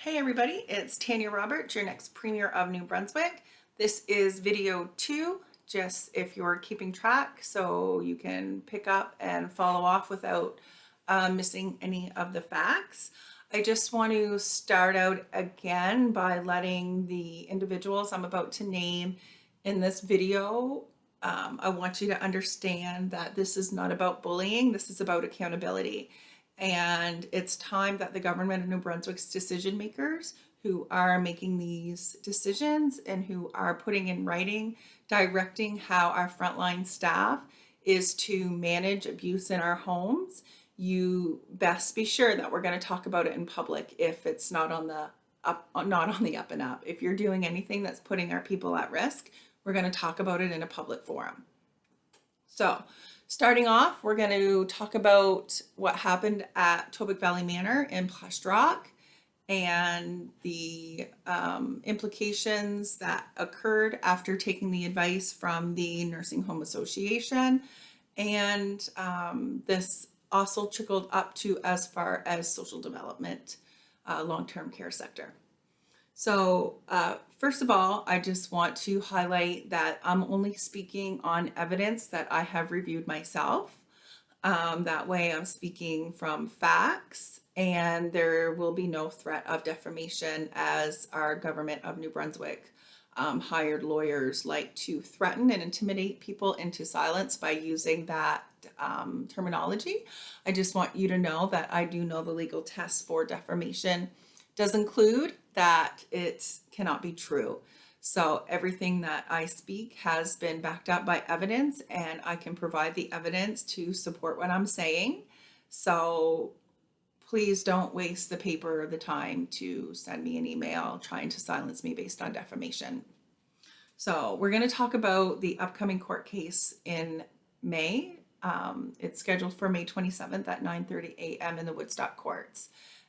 Hey everybody, it's Tanya Roberts, your next Premier of New Brunswick. This is video 2, just if you're keeping track so you can pick up and follow off without missing any of the facts. I just want to start out again by letting the individuals I'm about to name in this video, I want you to understand that this is not about bullying, this is about accountability. And it's time that the government of New Brunswick's decision makers who are making these decisions and who are putting in writing, directing how our frontline staff is to manage abuse in our homes, you best be sure that we're going to talk about it in public if it's not on the up and up. If you're doing anything that's putting our people at risk, we're going to talk about it in a public forum. So starting off, we're going to talk about what happened at Tobic Valley Manor in Plastrock and the implications that occurred after taking the advice from the Nursing Home Association. And this also trickled up to as far as social development, long-term care sector. So first of all, I just want to highlight that I'm only speaking on evidence that I have reviewed myself. That way I'm speaking from facts, and there will be no threat of defamation as our government of New Brunswick hired lawyers like to threaten and intimidate people into silence by using that terminology. I just want you to know that I do know the legal test for defamation does include that it cannot be true. So everything that I speak has been backed up by evidence, and I can provide the evidence to support what I'm saying. So please don't waste the paper or the time to send me an email trying to silence me based on defamation. So we're going to talk about the upcoming court case in May. It's scheduled for May 27th at 9:30 a.m. in the Woodstock courts.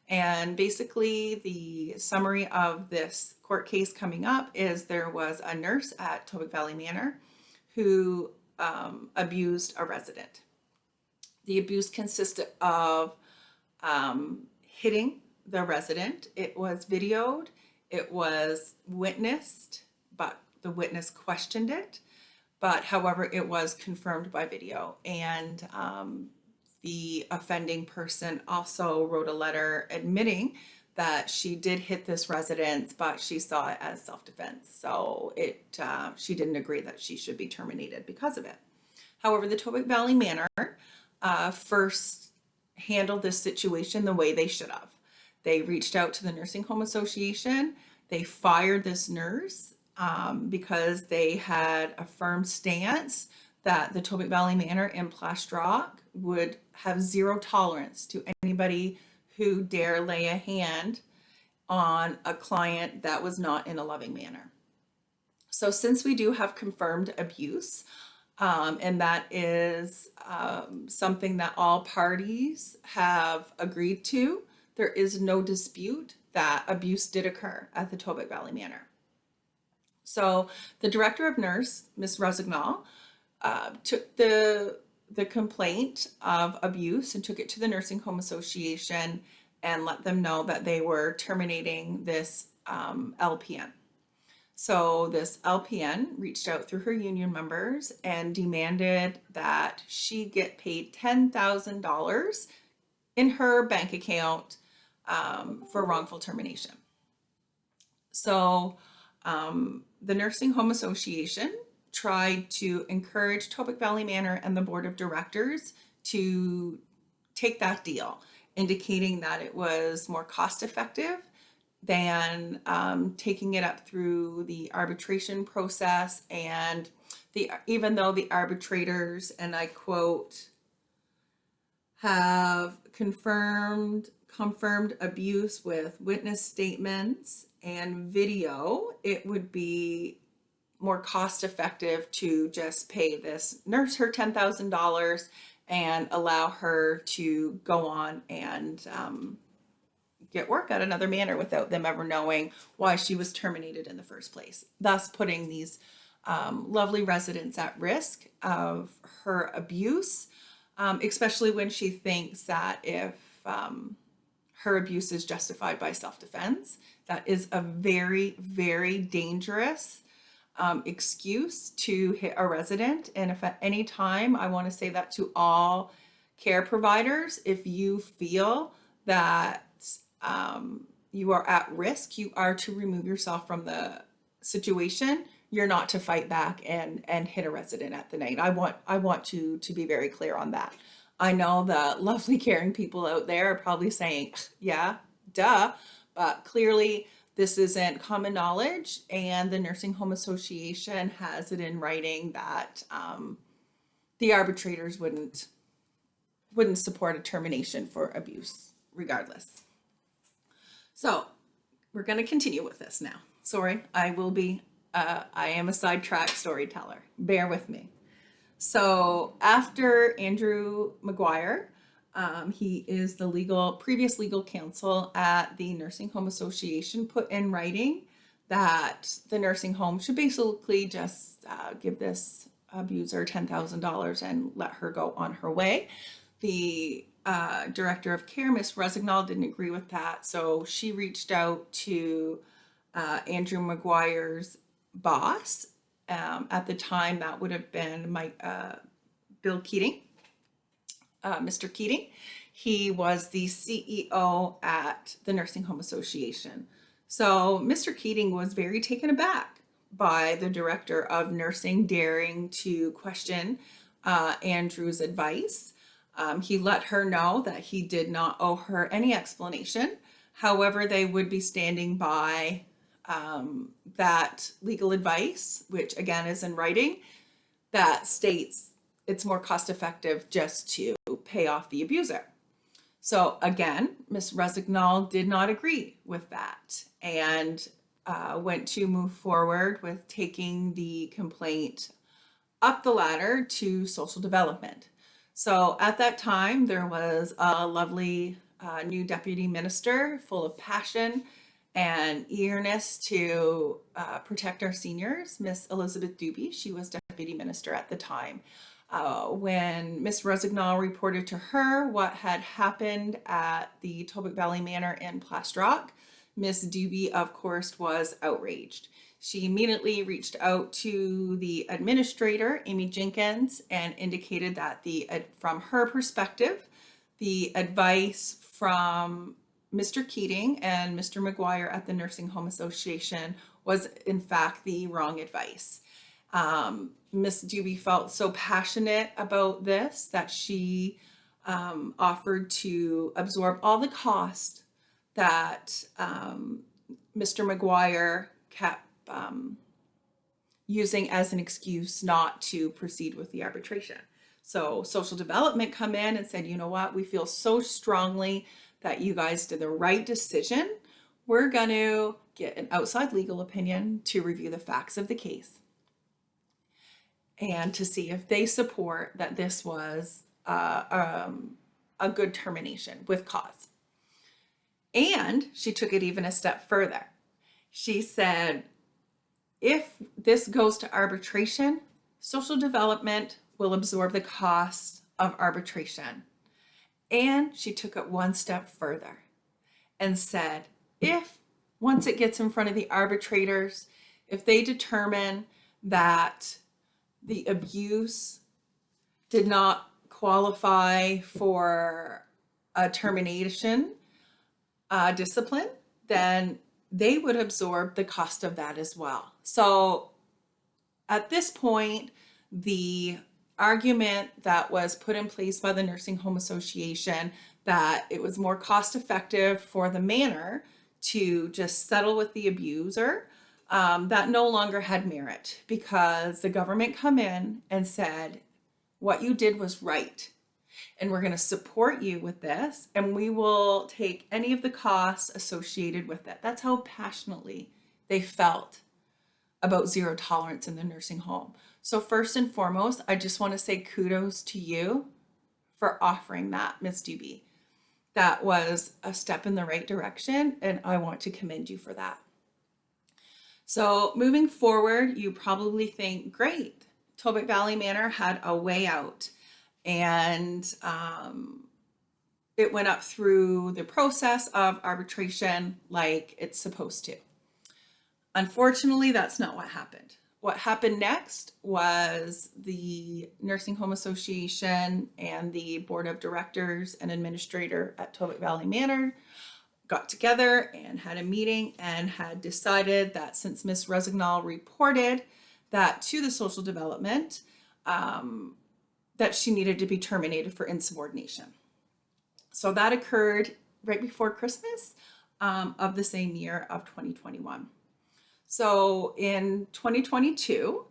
And basically the summary of this court case coming up is there was a nurse at Tobic Valley Manor who abused a resident. The abuse consisted of hitting the resident. It was videoed, it was witnessed, but the witness questioned it. But however, it was confirmed by video. And the offending person also wrote a letter admitting that she did hit this resident, but she saw it as self-defense. So she didn't agree that she should be terminated because of it. However, the Tobic Valley Manor first handled this situation the way they should have. They reached out to the Nursing Home Association. They fired this nurse because they had a firm stance that the Tobic Valley Manor in Plastrock would have zero tolerance to anybody who dare lay a hand on a client that was not in a loving manner. So since we do have confirmed abuse, and that is something that all parties have agreed to, there is no dispute that abuse did occur at the Tobic Valley Manor. So the director of nurse, Ms. Rosignol, took the complaint of abuse and took it to the Nursing Home Association and let them know that they were terminating this LPN. So this LPN reached out through her union members and demanded that she get paid $10,000 in her bank account for wrongful termination. So the Nursing Home Association tried to encourage Tobic Valley Manor and the board of directors to take that deal, indicating that it was more cost effective than taking it up through the arbitration process. And even though the arbitrators, and I quote, have confirmed abuse with witness statements and video, it would be more cost effective to just pay this nurse her $10,000 and allow her to go on and get work at another manor without them ever knowing why she was terminated in the first place, thus putting these lovely residents at risk of her abuse, especially when she thinks that if her abuse is justified by self-defense. That is a very, very dangerous excuse to hit a resident. And if at any time, I want to say that to all care providers, if you feel that you are at risk, you are to remove yourself from the situation. You're not to fight back and hit a resident at the night. I want to be very clear on that. I know the lovely caring people out there are probably saying, yeah, duh, but clearly this isn't common knowledge, and the Nursing Home Association has it in writing that the arbitrators wouldn't support a termination for abuse regardless. So we're going to continue with this now. Sorry, I am a sidetracked storyteller. Bear with me. So after Andrew McGuire, he is the previous legal counsel at the Nursing Home Association, put in writing that the nursing home should basically just give this abuser $10,000 and let her go on her way. The Director of Care, Ms. Resignol, didn't agree with that, so she reached out to Andrew McGuire's boss. At the time, that would have been Bill Keating, Mr. Keating. He was the CEO at the Nursing Home Association. So Mr. Keating was very taken aback by the Director of Nursing daring to question Andrew's advice. He let her know that he did not owe her any explanation. However, they would be standing by that legal advice, which again is in writing, that states it's more cost effective just to pay off the abuser. So again, Ms. Resignol did not agree with that and went to move forward with taking the complaint up the ladder to social development. So at that time, there was a lovely new deputy minister full of passion and eagerness to protect our seniors, Miss Elizabeth Doobie. She was deputy minister at the time. When Miss Resignol reported to her what had happened at the Tobic Valley Manor in Plastrock, Miss Doobie, of course, was outraged. She immediately reached out to the administrator, Amy Jenkins, and indicated that from her perspective, the advice from Mr. Keating and Mr. McGuire at the Nursing Home Association was in fact the wrong advice. Miss Doobie felt so passionate about this that she offered to absorb all the cost that Mr. McGuire kept using as an excuse not to proceed with the arbitration. So social development come in and said, you know what, we feel so strongly that you guys did the right decision. We're going to get an outside legal opinion to review the facts of the case and to see if they support that this was a good termination with cause. And she took it even a step further. She said, if this goes to arbitration, social development will absorb the cost of arbitration. And she took it one step further and said, if once it gets in front of the arbitrators, if they determine that the abuse did not qualify for a termination discipline, then they would absorb the cost of that as well. So at this point, the argument that was put in place by the Nursing Home Association that it was more cost effective for the manor to just settle with the abuser, that no longer had merit, because the government come in and said, what you did was right, and we're going to support you with this, and we will take any of the costs associated with it. That's how passionately they felt about zero tolerance in the nursing home. So first and foremost, I just want to say kudos to you for offering that, Ms. Doobie. That was a step in the right direction, and I want to commend you for that. So moving forward, you probably think, great, Tobic Valley Manor had a way out, and it went up through the process of arbitration like it's supposed to. Unfortunately, that's not what happened. What happened next was the Nursing Home Association and the Board of Directors and Administrator at Tobic Valley Manor got together and had a meeting and had decided that since Ms. Resignal reported that to the social development, that she needed to be terminated for insubordination. So that occurred right before Christmas of the same year of 2021. So in 2022,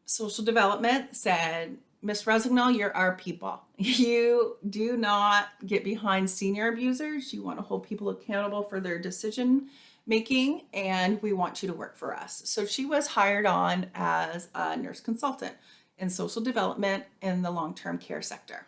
social development said, Ms. Resignal, you're our people. You do not get behind senior abusers. You want to hold people accountable for their decision making, and we want you to work for us. So she was hired on as a nurse consultant in social development in the long-term care sector.